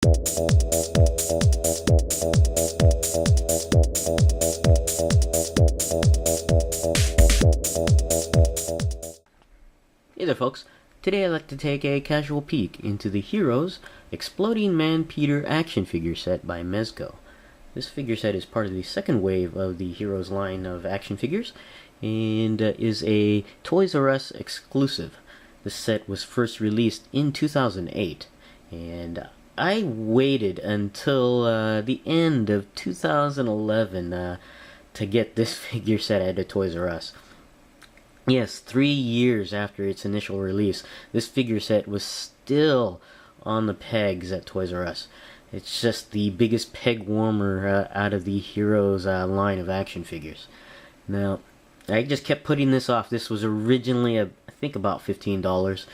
Hey there folks, today I'd like to take a casual peek into the Heroes Exploding Man Peter action figure set by Mezco. This figure set is part of the second wave of the Heroes line of action figures and is a Toys R Us exclusive. This set was first released in 2008 and I waited until the end of 2011 to get this figure set at a Toys R Us. Yes, 3 years after its initial release, this figure set was still on the pegs at Toys R Us. It's just the biggest peg warmer out of the Heroes line of action figures. Now, I just kept putting this off. This was originally, I think, about $15.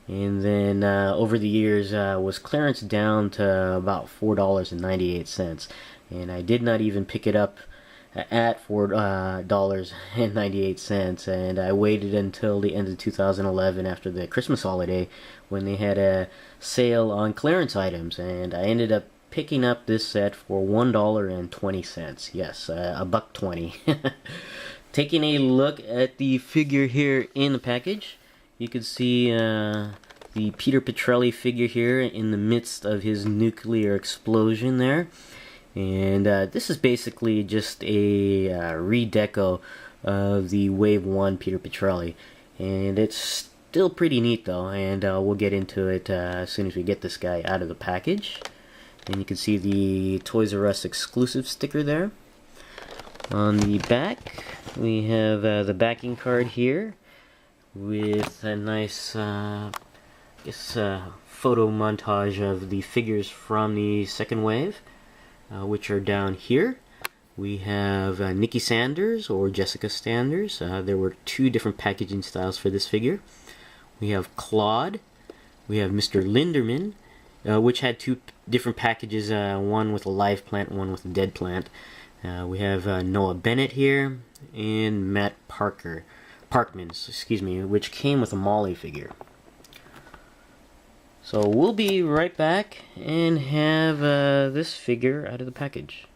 And then over the years was clearance down to about $4.98. And I did not even pick it up at $4.98, and I waited until the end of 2011 after the Christmas holiday when they had a sale on clearance items, and I ended up picking up this set for $1.20. Yes, $1.20. Taking a look at the figure here in the package, you can see the Peter Petrelli figure here in the midst of his nuclear explosion there. And this is basically just a redeco of the Wave 1 Peter Petrelli. And it's still pretty neat though, and we'll get into it as soon as we get this guy out of the package. And you can see the Toys R Us exclusive sticker there. On the back, we have the backing card here with a nice photo montage of the figures from the second wave. Which are down here. We have Nikki Sanders or Jessica Sanders. There were 2 different packaging styles for this figure. We have Claude. We have Mr. Linderman, which had 2 different packages, one with a live plant, one with a dead plant. We have Noah Bennett here, and Matt Parkman, which came with a Molly figure. So we'll be right back and have this figure out of the package.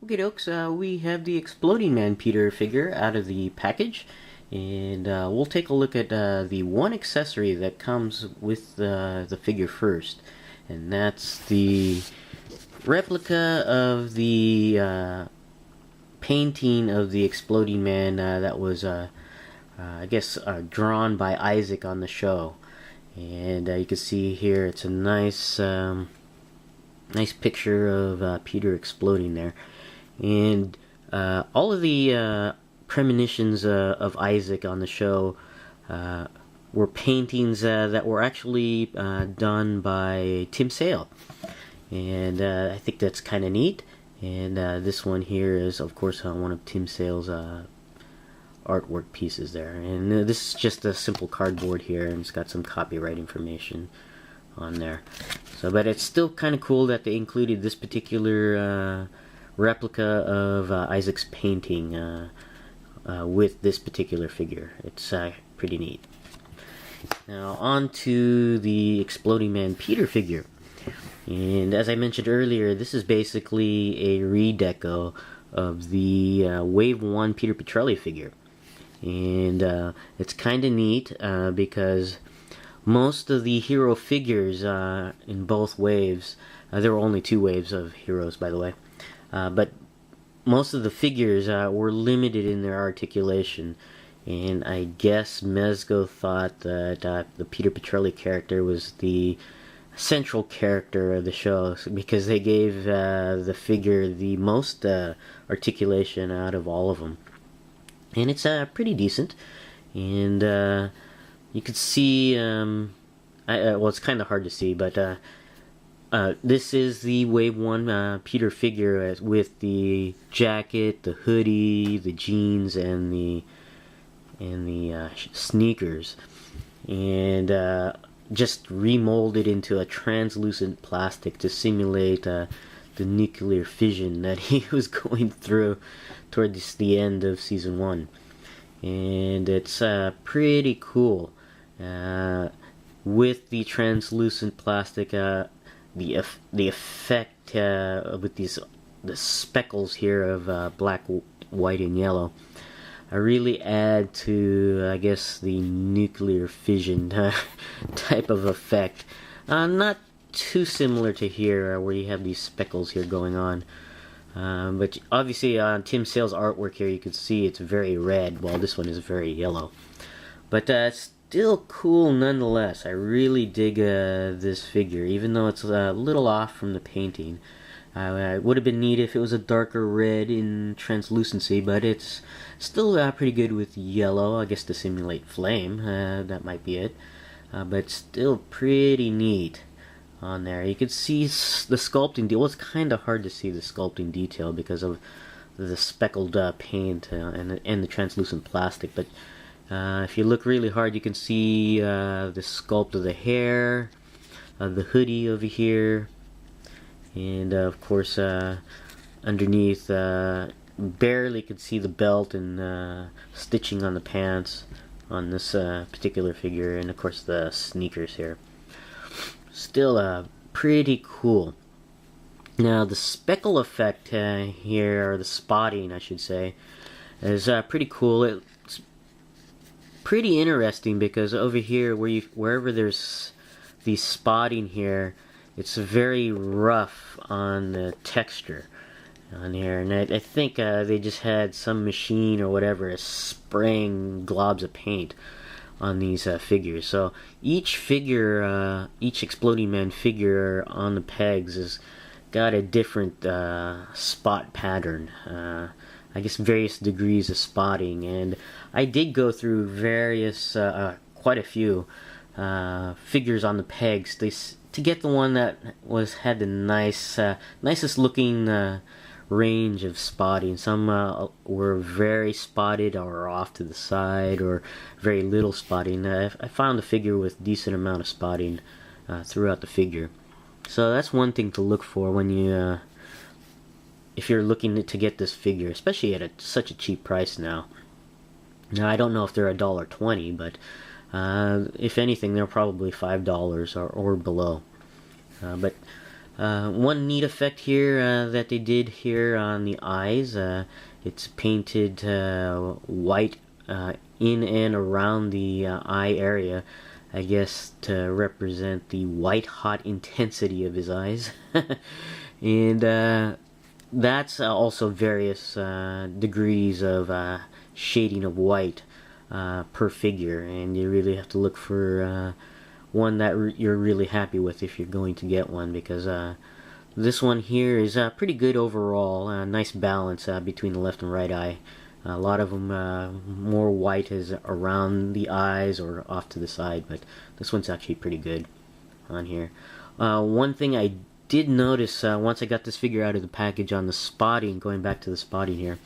Okay dokes, we have the Exploding Man Peter figure out of the package, and we'll take a look at the one accessory that comes with the figure first, and that's the replica of the painting of the Exploding Man that was I guess drawn by Isaac on the show. And you can see here it's a nice nice picture of Peter exploding there, and all of the premonitions of Isaac on the show were paintings that were actually done by Tim Sale, and I think that's kind of neat. And this one here is of course one of Tim Sale's artwork pieces there, and this is just a simple cardboard here, and it's got some copyright information on there. So, but it's still kind of cool that they included this particular replica of Isaac's painting with this particular figure. It's pretty neat. Now on to the Exploding Man Peter figure, and as I mentioned earlier, this is basically a redeco of the Wave 1 Peter Petrelli figure. And it's kind of neat because most of the hero figures in both waves, there were only 2 waves of heroes by the way, but most of the figures were limited in their articulation, and I guess Mezco thought that the Peter Petrelli character was the central character of the show, because they gave the figure the most articulation out of all of them. And it's pretty decent, and you could see, well, it's kind of hard to see, but this is the Wave 1 Peter figure with the jacket, the hoodie, the jeans, and the sneakers, and just remolded into a translucent plastic to simulate the nuclear fission that he was going through towards the end of season 1. And it's pretty cool with the translucent plastic. the effect with the speckles here of black, white, and yellow really add to, I guess, the nuclear fission type of effect. Not too similar to here, where you have these speckles here going on. But obviously on Tim Sale's artwork here, you can see it's very red, while this one is very yellow. But still cool nonetheless. I really dig this figure, even though it's a little off from the painting. It would have been neat if it was a darker red in translucency, but it's still pretty good with yellow, I guess to simulate flame. That might be it. But still pretty neat on there. You could see the sculpting detail. Well, it's kind of hard to see the sculpting detail because of the speckled paint and the translucent plastic, but if you look really hard, you can see the sculpt of the hair, the hoodie over here, and of course underneath barely could see the belt and stitching on the pants on this particular figure, and of course the sneakers here. Still pretty cool. Now the speckle effect here, or the spotting I should say, is pretty cool. It's pretty interesting because over here wherever there's the spotting here, it's very rough on the texture on here, and I think they just had some machine or whatever spraying globs of paint on these figures. So each figure, each Exploding Man figure on the pegs has got a different spot pattern. I guess various degrees of spotting, and I did go through various, quite a few figures on the pegs to get the one that had the nicest looking range of spotting. Some were very spotted or off to the side, or very little spotting. I found a figure with decent amount of spotting throughout the figure. So that's one thing to look for when you if you're looking to get this figure, especially at such a cheap price now. Now I don't know if they're $1.20, but if anything, they're probably $5 or below. But one neat effect here that they did here on the eyes, it's painted white in and around the eye area, I guess to represent the white hot intensity of his eyes. And that's also various degrees of shading of white per figure, and you really have to look for one that you're really happy with if you're going to get one, because this one here is pretty good overall. Nice balance between the left and right eye. A lot of them more white is around the eyes or off to the side, but this one's actually pretty good on here. One thing I did notice once I got this figure out of the package on the spotting, going back to the spotting here,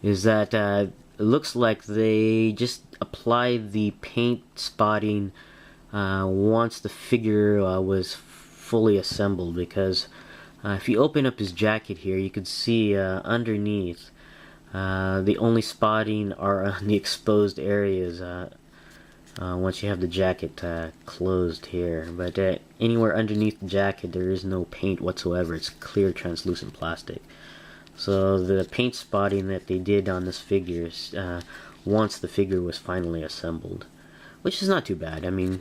is that it looks like they just applied the paint spotting once the figure was fully assembled, because if you open up his jacket here, you can see underneath the only spotting are on the exposed areas once you have the jacket closed here, but anywhere underneath the jacket there is no paint whatsoever. It's clear translucent plastic. So the paint spotting that they did on this figure is once the figure was finally assembled, which is not too bad. I mean,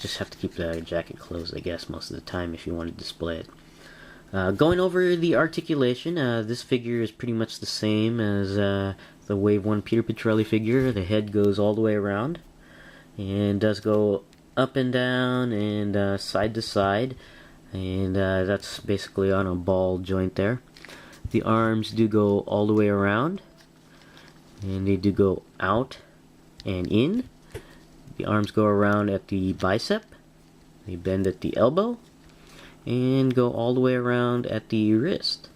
just have to keep the jacket closed, I guess, most of the time if you want to display it. Going over the articulation, this figure is pretty much the same as the Wave 1 Peter Petrelli figure. The head goes all the way around and does go up and down and side to side, and that's basically on a ball joint there. The arms do go all the way around, and they do go out and in. The arms go around at the bicep, they bend at the elbow, and go all the way around at the wrist.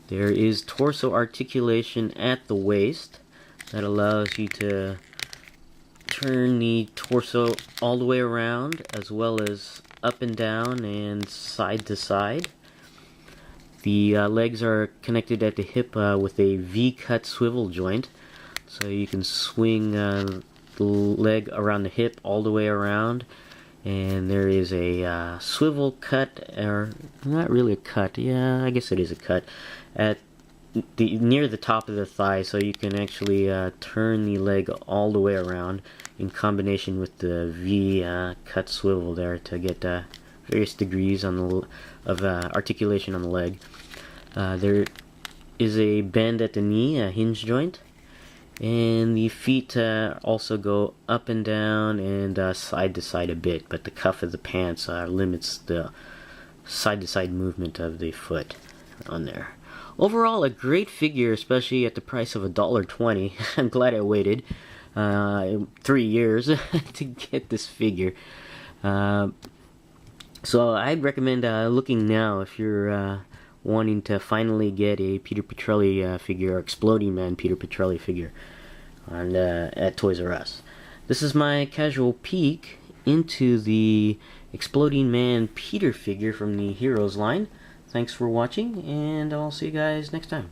There is torso articulation at the waist that allows you to turn the torso all the way around, as well as up and down and side to side. The legs are connected at the hip with a V-cut swivel joint, so you can swing the leg around the hip all the way around, and there is a swivel cut, or not really a cut, yeah, I guess it is a cut, at near the top of the thigh, so you can actually turn the leg all the way around in combination with the V cut swivel there to get various degrees on the of articulation on the leg. There is a bend at the knee, a hinge joint, and the feet also go up and down and side to side a bit, but the cuff of the pants limits the side to side movement of the foot on there. Overall, a great figure, especially at the price of $1.20. I'm glad I waited 3 years to get this figure. So I'd recommend looking now if you're wanting to finally get a Peter Petrelli figure, or Exploding Man Peter Petrelli figure, at Toys R Us. This is my casual peek into the Exploding Man Peter figure from the Heroes line. Thanks for watching, and I'll see you guys next time.